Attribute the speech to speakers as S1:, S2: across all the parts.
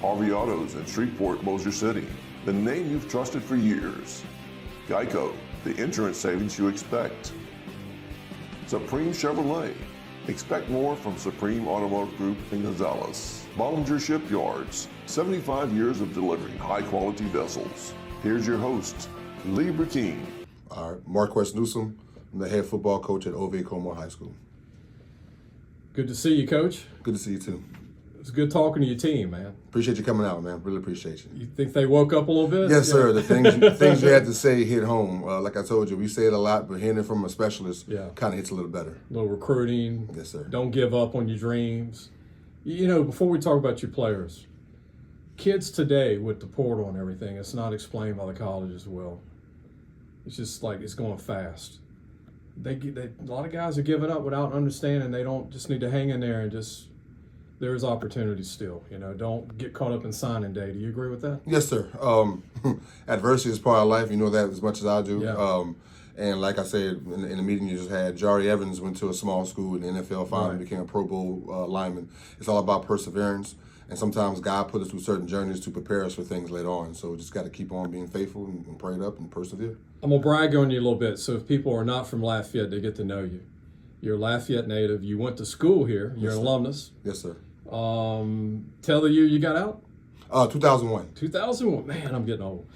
S1: Harvey Autos in Shreveport, Bossier City, the name you've trusted for years. Geico, the insurance savings you expect. Supreme Chevrolet. Expect more from Supreme Automotive Group in Gonzales. Bollinger Shipyards, 75 years of delivering high-quality vessels. Here's your host, Lee Burkeen.
S2: All right, Marquis Newsome. I'm the head football coach at Comeaux High School.
S3: Good to see you, Coach.
S2: Good to see you, too.
S3: It's good talking to your team, man.
S2: Appreciate you coming out, man. Really appreciate you.
S3: You think they woke up a little bit?
S2: Yes, sir. The things you had to say hit home. Like I told you, we say it a lot, but hearing it from a specialist kind of hits a little better.
S3: A little recruiting.
S2: Yes, sir.
S3: Don't give up on your dreams. You know, before we talk about your players, kids today with the portal and everything, it's not explained by the college as well. It's just like it's going fast. A lot of guys are giving up without understanding. They don't just need to hang in there and just. There's opportunity still. You know, don't get caught up in signing day. Do you agree with that?
S2: Yes, sir. Adversity is part of life. You know that as much as I do.
S3: Yeah.
S2: And like I said in the meeting you just had, Jari Evans went to a small school in the NFL, finally became a Pro Bowl lineman. It's all about perseverance. And sometimes God put us through certain journeys to prepare us for things later on. So just got to keep on being faithful and prayed up and persevere.
S3: I'm going to brag on you a little bit. So if people are not from Lafayette, they get to know you. You're a Lafayette native. You went to school here. You're an alumnus.
S2: Yes, sir.
S3: Tell the year you got out.
S2: 2001.
S3: 2001. Man, I'm getting old.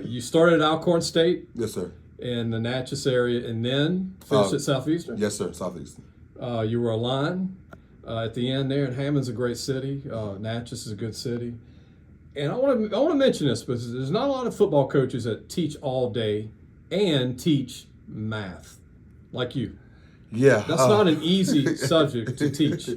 S3: You started at Alcorn State.
S2: Yes, sir.
S3: In the Natchez area, and then finished at Southeastern.
S2: Yes, sir. Southeastern.
S3: You were a line at the end there, and Hammond's a great city. Natchez is a good city. And I want to mention this because there's not a lot of football coaches that teach all day and teach math like you.
S2: Yeah,
S3: that's not an easy subject to teach.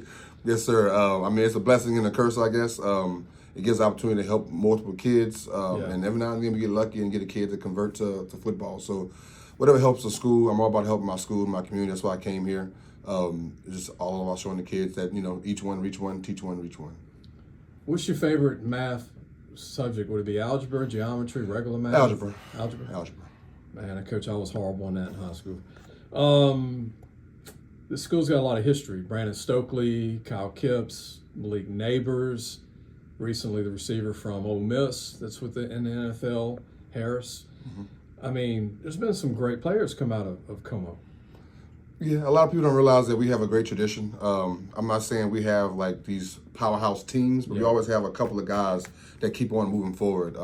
S2: Yes, sir. I mean, it's a blessing and a curse, I guess. It gives opportunity to help multiple kids, and every now and then we get lucky and get a kid to convert to football. So whatever helps the school, I'm all about helping my school, my community. That's why I came here. It's just all about showing the kids that, you know, each one reach one, teach one, reach one.
S3: What's your favorite math subject? Would it be algebra, geometry, regular math?
S2: Algebra.
S3: Algebra. Man, Coach, I was horrible on that in high school. This school's got a lot of history. Brandon Stokely, Kyle Kipps, Malik Neighbors, recently the receiver from Ole Miss that's in the NFL, Harris. Mm-hmm. I mean, there's been some great players come out of Comeaux.
S2: Yeah, a lot of people don't realize that we have a great tradition. I'm not saying we have like these powerhouse teams, but we always have a couple of guys that keep on moving forward.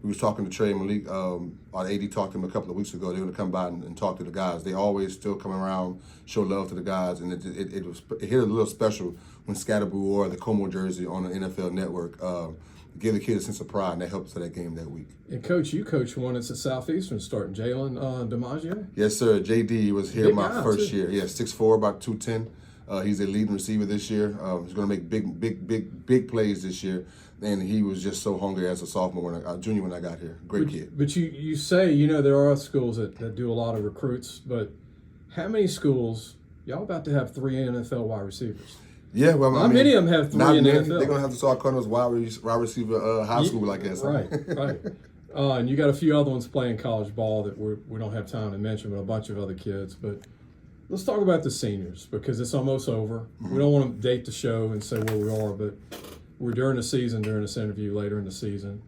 S2: We was talking to Trey and Malik, our AD talked to him a couple of weeks ago. They were going to come by and talk to the guys. They always still come around, show love to the guys, and it hit a little special when Scatterboo wore the Comeaux jersey on the NFL Network. Give the kid a sense of pride, and that helped for that game that week.
S3: And Coach, you coached one that's at Southeastern starting, Jalen DiMaggio?
S2: Yes, sir. JD was here my first
S3: too.
S2: year. Yeah, 6'4", about 210. He's a leading receiver this year. He's going to make big plays this year. And he was just so hungry as a junior when I got here. Great kid.
S3: But you say, you know, there are schools that do a lot of recruits, but how many schools, y'all about to have 3 NFL wide receivers?
S2: Yeah, well,
S3: Not many of them have 3 in the NFL.
S2: They're going to have to start calling us wide receiver high school, I guess.
S3: Right. And you got a few other ones playing college ball that we don't have time to mention, but a bunch of other kids. But let's talk about the seniors because it's almost over. Mm-hmm. We don't want to date the show and say where we are, but we're during this interview later in the season.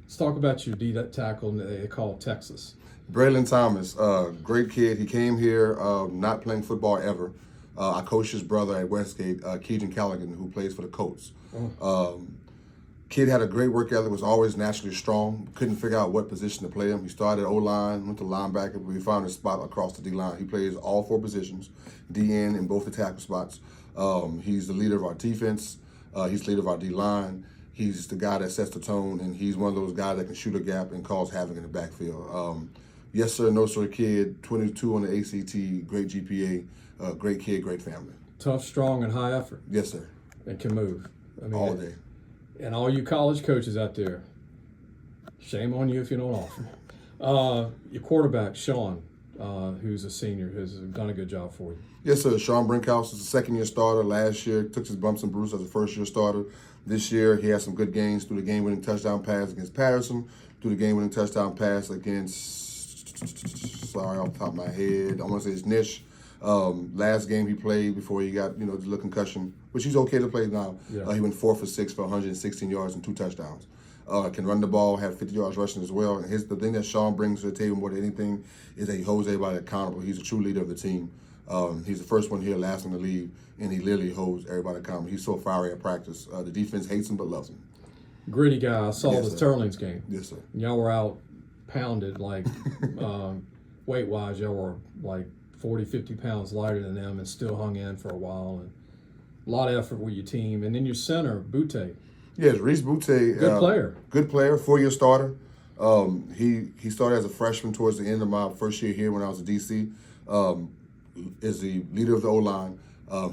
S3: Let's talk about your D tackle they call Texas.
S2: Braylon Thomas, great kid. He came here not playing football ever. I coached his brother at Westgate, Keegan Callaghan, who plays for the Colts. Kid had a great work ethic, was always naturally strong. Couldn't figure out what position to play him. He started O-line, went to linebacker, but we found his spot across the D-line. He plays all 4 positions, D-end in both the tackle spots. He's the leader of our defense. He's the leader of our D-line. He's the guy that sets the tone, and he's one of those guys that can shoot a gap and cause havoc in the backfield. Yes, sir, no, sir kid, 22 on the ACT, great GPA, great kid, great family.
S3: Tough, strong, and high effort.
S2: Yes, sir.
S3: And can move. I mean,
S2: all day.
S3: And all you college coaches out there, shame on you if you don't offer. Your quarterback, Sean, who's a senior, has done a good job for you.
S2: Yes, sir. Sean Brinkhouse is a second-year starter. Last year, took his bumps and bruises as a first-year starter. This year, he had some good games through the game-winning touchdown pass against Patterson, through the game-winning touchdown pass against, sorry, off the top of my head, I want to say it's Nish. Last game he played before he got, the little concussion, which he's okay to play now.
S3: Yeah.
S2: He went 4 for 6 for 116 yards and 2 touchdowns. Can run the ball, have 50 yards rushing as well. And the thing that Sean brings to the table more than anything is that he holds everybody accountable. He's a true leader of the team. He's the first one here, last one to leave, and he literally holds everybody accountable. He's so fiery at practice. The defense hates him but loves him.
S3: Gritty guy. I saw
S2: Yes,
S3: the
S2: sir.
S3: Sterling's game.
S2: Yes, sir.
S3: Y'all were out pounded, like weight-wise, y'all were like 40, 50 pounds lighter than them and still hung in for a while. And a lot of effort with your team. And then your center, Butte.
S2: Yes, Reese Butte.
S3: Good player.
S2: Good player, 4-year starter. He started as a freshman towards the end of my first year here when I was at DC. Is the leader of the O-line.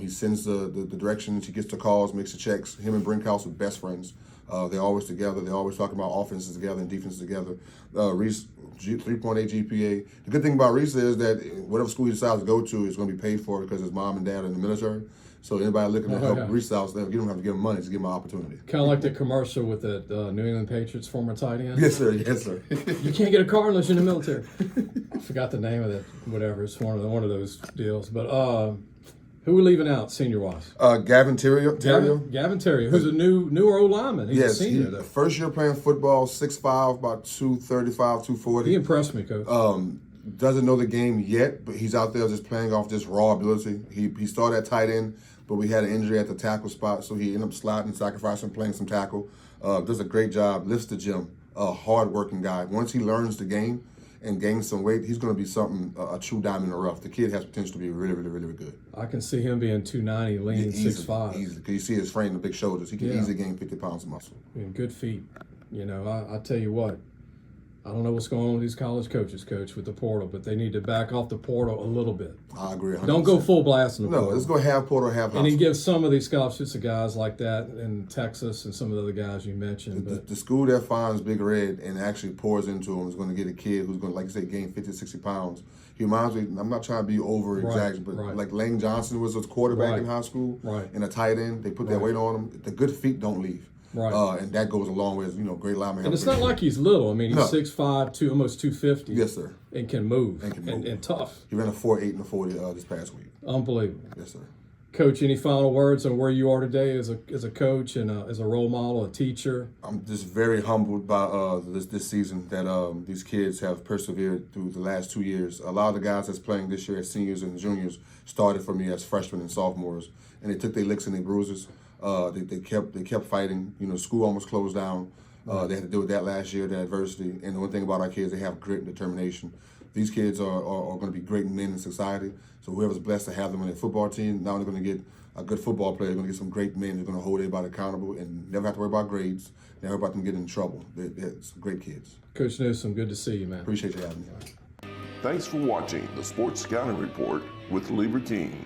S2: He sends the directions, he gets the calls, makes the checks. Him and Brinkhouse are best friends. They're always together. They're always talking about offenses together and defenses together. Reese, 3.8 GPA. The good thing about Reese is that whatever school he decides to go to is going to be paid for because his mom and dad are in the military. So anybody looking to help Reese out, you don't have to give him money, just give him an opportunity.
S3: Kind of like the commercial with the New England Patriots former tight end.
S2: Yes, sir. Yes, sir.
S3: You can't get a car unless you're in the military. I forgot the name of it. Whatever. It's one of those deals. But who are we leaving out senior-wise?
S2: Gavin Terrio.
S3: Gavin Terrio, who's a newer old lineman. He's a senior.
S2: Yes, first year playing football, 6'5", about 235, 240.
S3: He impressed me, Coach.
S2: Doesn't know the game yet, but he's out there just playing off just raw ability. He started at tight end, but we had an injury at the tackle spot, so he ended up sliding, sacrificing, playing some tackle. Does a great job, lifts the gym, hard-working guy. Once he learns the game and gains some weight, he's going to be a true diamond in the rough. The kid has potential to be really, really, really good.
S3: I can see him being 290, lean 6'5".
S2: Easily, because you see his frame, the big shoulders. He can easily gain 50 pounds of muscle.
S3: And good feet. I tell you what, I don't know what's going on with these college coaches, Coach, with the portal, but they need to back off the portal a little bit.
S2: I agree 100%.
S3: Don't go full blast in the portal.
S2: No, let's go half portal, half high
S3: And he
S2: school.
S3: gives some of these scholarships to guys like that in Texas and some of the other guys you mentioned.
S2: The school that finds Big Red and actually pours into him is going to get a kid who's going to, like you say, gain 50, 60 pounds. He reminds me, I'm not trying to be over-exaggerating, but like Lane Johnson was a quarterback in high school and a tight end. They put that weight on him. The good feet don't leave.
S3: Right.
S2: And that goes a long way as, great lineman.
S3: And it's not like he's little. I mean, he's 6'5", almost 250.
S2: Yes, sir.
S3: And can move. And tough.
S2: He ran a 4.8 and a 40 this past week.
S3: Unbelievable.
S2: Yes, sir.
S3: Coach, any final words on where you are today as a coach and as a role model, a teacher?
S2: I'm just very humbled by this season that these kids have persevered through the last 2 years. A lot of the guys that's playing this year as seniors and juniors started for me as freshmen and sophomores, and they took their licks and their bruises. They kept fighting. School almost closed down. They had to deal with that last year, the adversity. And the one thing about our kids, they have grit and determination. These kids are going to be great men in society. So whoever's blessed to have them on their football team, not only going to get a good football player, they're going to get some great men who are going to hold everybody accountable and never have to worry about grades, never about them getting in trouble. They're great kids.
S3: Coach Newsome, good to see you, man.
S2: Appreciate you having me.
S1: Thanks for watching the Sports Scouting Report with Lieber King.